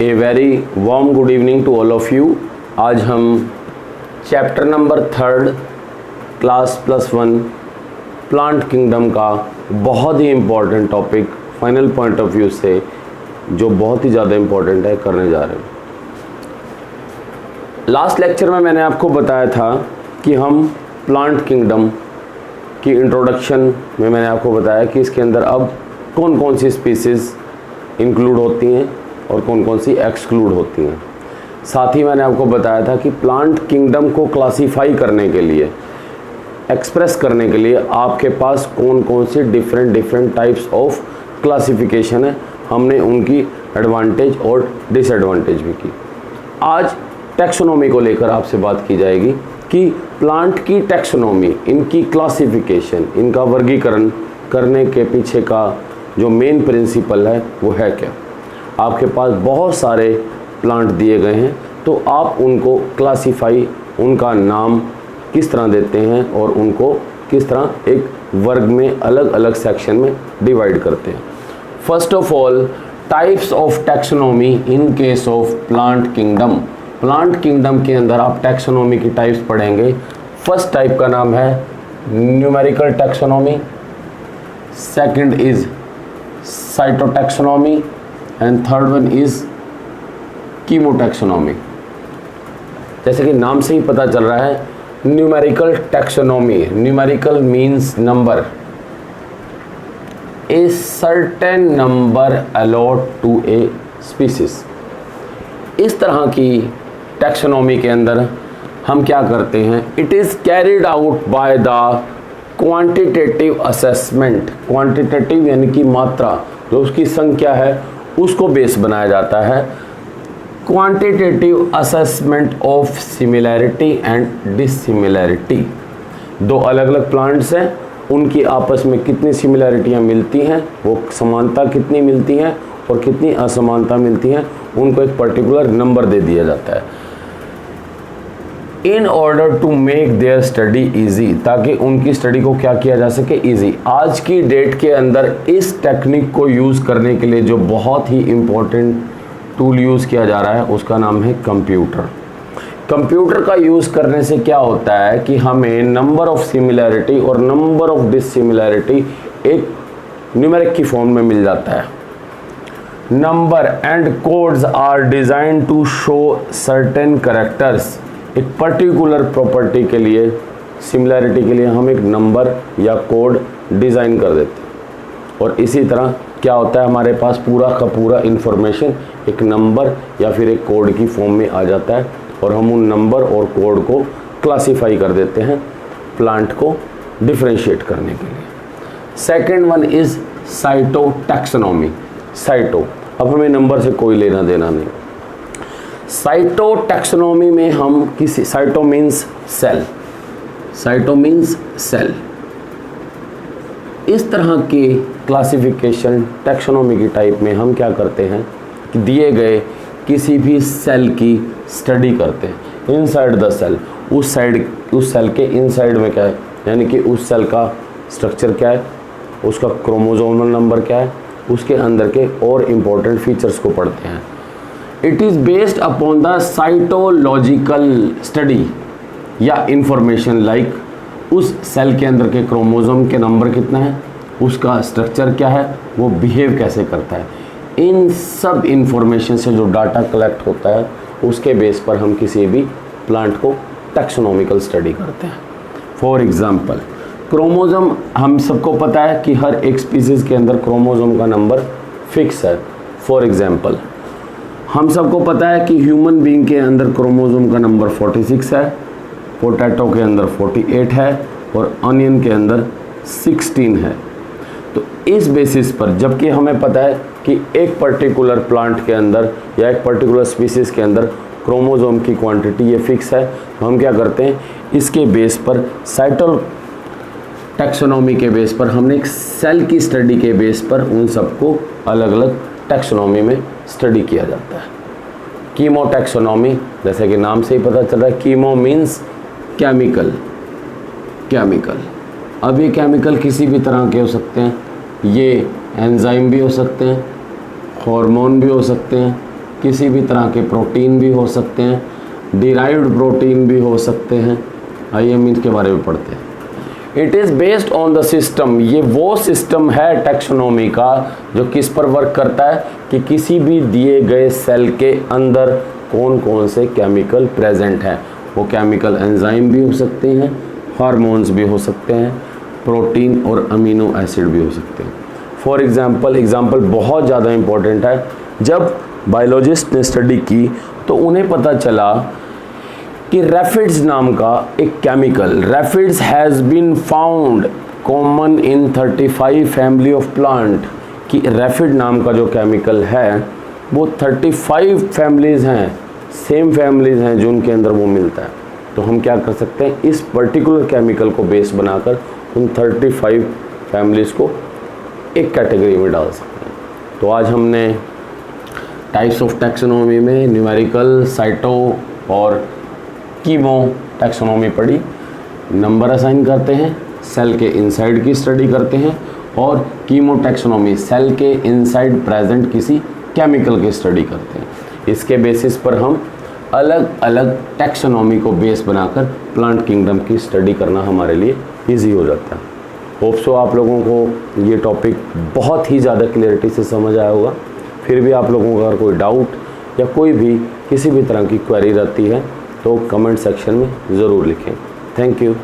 A very warm good evening to all of you. आज हम chapter number 3 class +1 plant kingdom का बहुत ही important topic final point of view से जो बहुत ही ज़्यादा इम्पॉर्टेंट है करने जा रहे हैं। लास्ट लेक्चर में मैंने आपको बताया था कि हम प्लांट किंगडम की इंट्रोडक्शन में मैंने आपको बताया कि इसके अंदर अब कौन कौन सी स्पीसीज़ इंक्लूड होती हैं और कौन कौन सी एक्सक्लूड होती हैं। साथ ही मैंने आपको बताया था कि प्लांट किंगडम को क्लासीफाई करने के लिए, एक्सप्रेस करने के लिए आपके पास कौन कौन सी डिफरेंट टाइप्स ऑफ क्लासिफिकेशन है, हमने उनकी एडवांटेज और डिसएडवांटेज भी की। आज टैक्सोनॉमी को लेकर आपसे बात की जाएगी कि प्लांट की टैक्सोनॉमी, इनकी क्लासिफिकेशन, इनका वर्गीकरण करने के पीछे का जो मेन प्रिंसिपल है वो है क्या। आपके पास बहुत सारे प्लांट दिए गए हैं तो आप उनको क्लासीफाई, उनका नाम किस तरह देते हैं और उनको किस तरह एक वर्ग में अलग अलग सेक्शन में डिवाइड करते हैं। First of all, types of taxonomy in case of plant kingdom. Plant kingdom के अंदर आप टैक्सोनॉमी की टाइप्स पढ़ेंगे। फर्स्ट टाइप का नाम है numerical taxonomy, second is cytotaxonomy and third one is chemotaxonomy. जैसे कि नाम से ही पता चल रहा है, numerical taxonomy, numerical means number, a certain number allot to a species. इस तरह की टैक्सोनॉमी के अंदर हम क्या करते हैं, it is carried out by the quantitative assessment. Quantitative यानी कि मात्रा, जो उसकी संख्या है उसको बेस बनाया जाता है। Quantitative assessment of similarity and dissimilarity. दो अलग अलग प्लांट्स हैं, उनकी आपस में कितनी सिमिलैरिटियाँ मिलती हैं, वो समानता कितनी मिलती हैं और कितनी असमानता मिलती हैं, उनको एक पर्टिकुलर नंबर दे दिया जाता है in order to make their study easy, ताकि उनकी स्टडी को क्या किया जा सके, ईजी। आज की डेट के अंदर इस टेक्निक को यूज़ करने के लिए जो बहुत ही इम्पोर्टेंट टूल यूज़ किया जा रहा है उसका नाम है कंप्यूटर। कंप्यूटर का यूज़ करने से क्या होता है कि हमें नंबर ऑफ सिमिलैरिटी और नंबर ऑफ डिसिमिलैरिटी एक न्यूमेरिक की फॉर्म में मिल जाता है। Number and codes are designed to show certain characters. एक पर्टिकुलर प्रॉपर्टी के लिए, सिमिलैरिटी के लिए हम एक नंबर या कोड डिज़ाइन कर देते हैं और इसी तरह क्या होता है, हमारे पास पूरा का पूरा इंफॉर्मेशन एक नंबर या फिर एक कोड की फॉर्म में आ जाता है और हम उन नंबर और कोड को क्लासीफाई कर देते हैं प्लांट को डिफरेंशिएट करने के लिए। Second one is cytotaxonomy. Cyto, अब हमें नंबर से कोई लेना देना नहीं। साइटोटैक्सोनॉमी में हम किसी, cyto means cell, cyto means cell, इस तरह की क्लासिफिकेशन टैक्सोनॉमी की टाइप में हम क्या करते हैं कि दिए गए किसी भी सेल की स्टडी करते हैं। इनसाइड द सेल, उस सेल के इनसाइड में क्या है, यानी कि उस सेल का स्ट्रक्चर क्या है, उसका क्रोमोसोमल नंबर क्या है, उसके अंदर के और इम्पोर्टेंट फीचर्स को पढ़ते हैं। It is based upon the cytological study या इंफॉर्मेशन लाइक उस सेल के अंदर के क्रोमोसोम के नंबर कितना है, उसका स्ट्रक्चर क्या है, वो बिहेव कैसे करता है। इन सब इंफॉर्मेशन से जो डाटा कलेक्ट होता है उसके बेस पर हम किसी भी प्लांट को टैक्सोनॉमिकल स्टडी करते हैं। फॉर एग्जांपल, क्रोमोसोम, हम सबको पता है कि हर एक स्पीसीज़ के अंदर क्रोमोसोम का नंबर फिक्स है। फॉर एग्जांपल, हम सबको पता है कि ह्यूमन बीइंग के अंदर क्रोमोसोम का नंबर 46 है, पोटैटो के अंदर 48 है और अनियन के अंदर 16 है। तो इस बेसिस पर, जबकि हमें पता है कि एक पर्टिकुलर प्लांट के अंदर या एक पर्टिकुलर स्पीसीज़ के अंदर क्रोमोसोम की क्वांटिटी ये फिक्स है, तो हम क्या करते हैं, इसके बेस पर, साइटो टैक्सोनॉमी के बेस पर, हमने एक सेल की स्टडी के बेस पर उन सबको अलग अलग टैक्सोनॉमी में स्टडी किया जाता है। कीमो टैक्सोनॉमी, जैसे कि नाम से ही पता चल रहा है, कीमो मीन्स केमिकल, केमिकल। अब ये केमिकल किसी भी तरह के हो सकते हैं, ये एंजाइम भी हो सकते हैं, हार्मोन भी हो सकते हैं, किसी भी तरह के प्रोटीन भी हो सकते हैं, डिराइव्ड प्रोटीन भी हो सकते हैं। आइए हम इसके बारे में पढ़ते हैं। It is based on the system, ये वो सिस्टम है टैक्सोनॉमी का जो किस पर वर्क करता है कि किसी भी दिए गए सेल के अंदर कौन कौन से केमिकल प्रेजेंट हैं। वो केमिकल एंजाइम भी हो सकते हैं, हार्मोन्स भी हो सकते हैं, प्रोटीन और अमीनो एसिड भी हो सकते हैं। फॉर एग्जाम्पल बहुत ज़्यादा इम्पोर्टेंट है। जब बायोलॉजिस्ट ने स्टडी की तो उन्हें पता चला कि रैफिड्स नाम का एक chemical, raphides has been found common in 35 family of plant, कि रैफिड नाम का जो केमिकल है वो 35 फैमिलीज़ हैं, सेम फैमिलीज़ हैं जो उनके अंदर वो मिलता है। तो हम क्या कर सकते हैं, इस पर्टिकुलर केमिकल को बेस बनाकर उन 35 फैमिलीज़ को एक कैटेगरी में डाल सकते हैं। तो आज हमने टाइप्स ऑफ टैक्सोनॉमी में न्यूमेरिकल, साइटो और कीमो टैक्सोनॉमी पढ़ी। नंबर असाइन करते हैं, सेल के इनसाइड की स्टडी करते हैं, और कीमो टैक्सोनॉमी सेल के इनसाइड प्रेजेंट किसी केमिकल की स्टडी करते हैं। इसके बेसिस पर हम अलग अलग टैक्सोनॉमी को बेस बनाकर प्लांट किंगडम की स्टडी करना हमारे लिए ईजी हो जाता है। होप सो आप लोगों को ये टॉपिक बहुत ही ज़्यादा क्लियरिटी से समझ आया होगा। फिर भी आप लोगों का अगर कोई डाउट या कोई भी किसी भी तरह की क्वेरी रहती है तो कमेंट सेक्शन में ज़रूर लिखें। Thank you.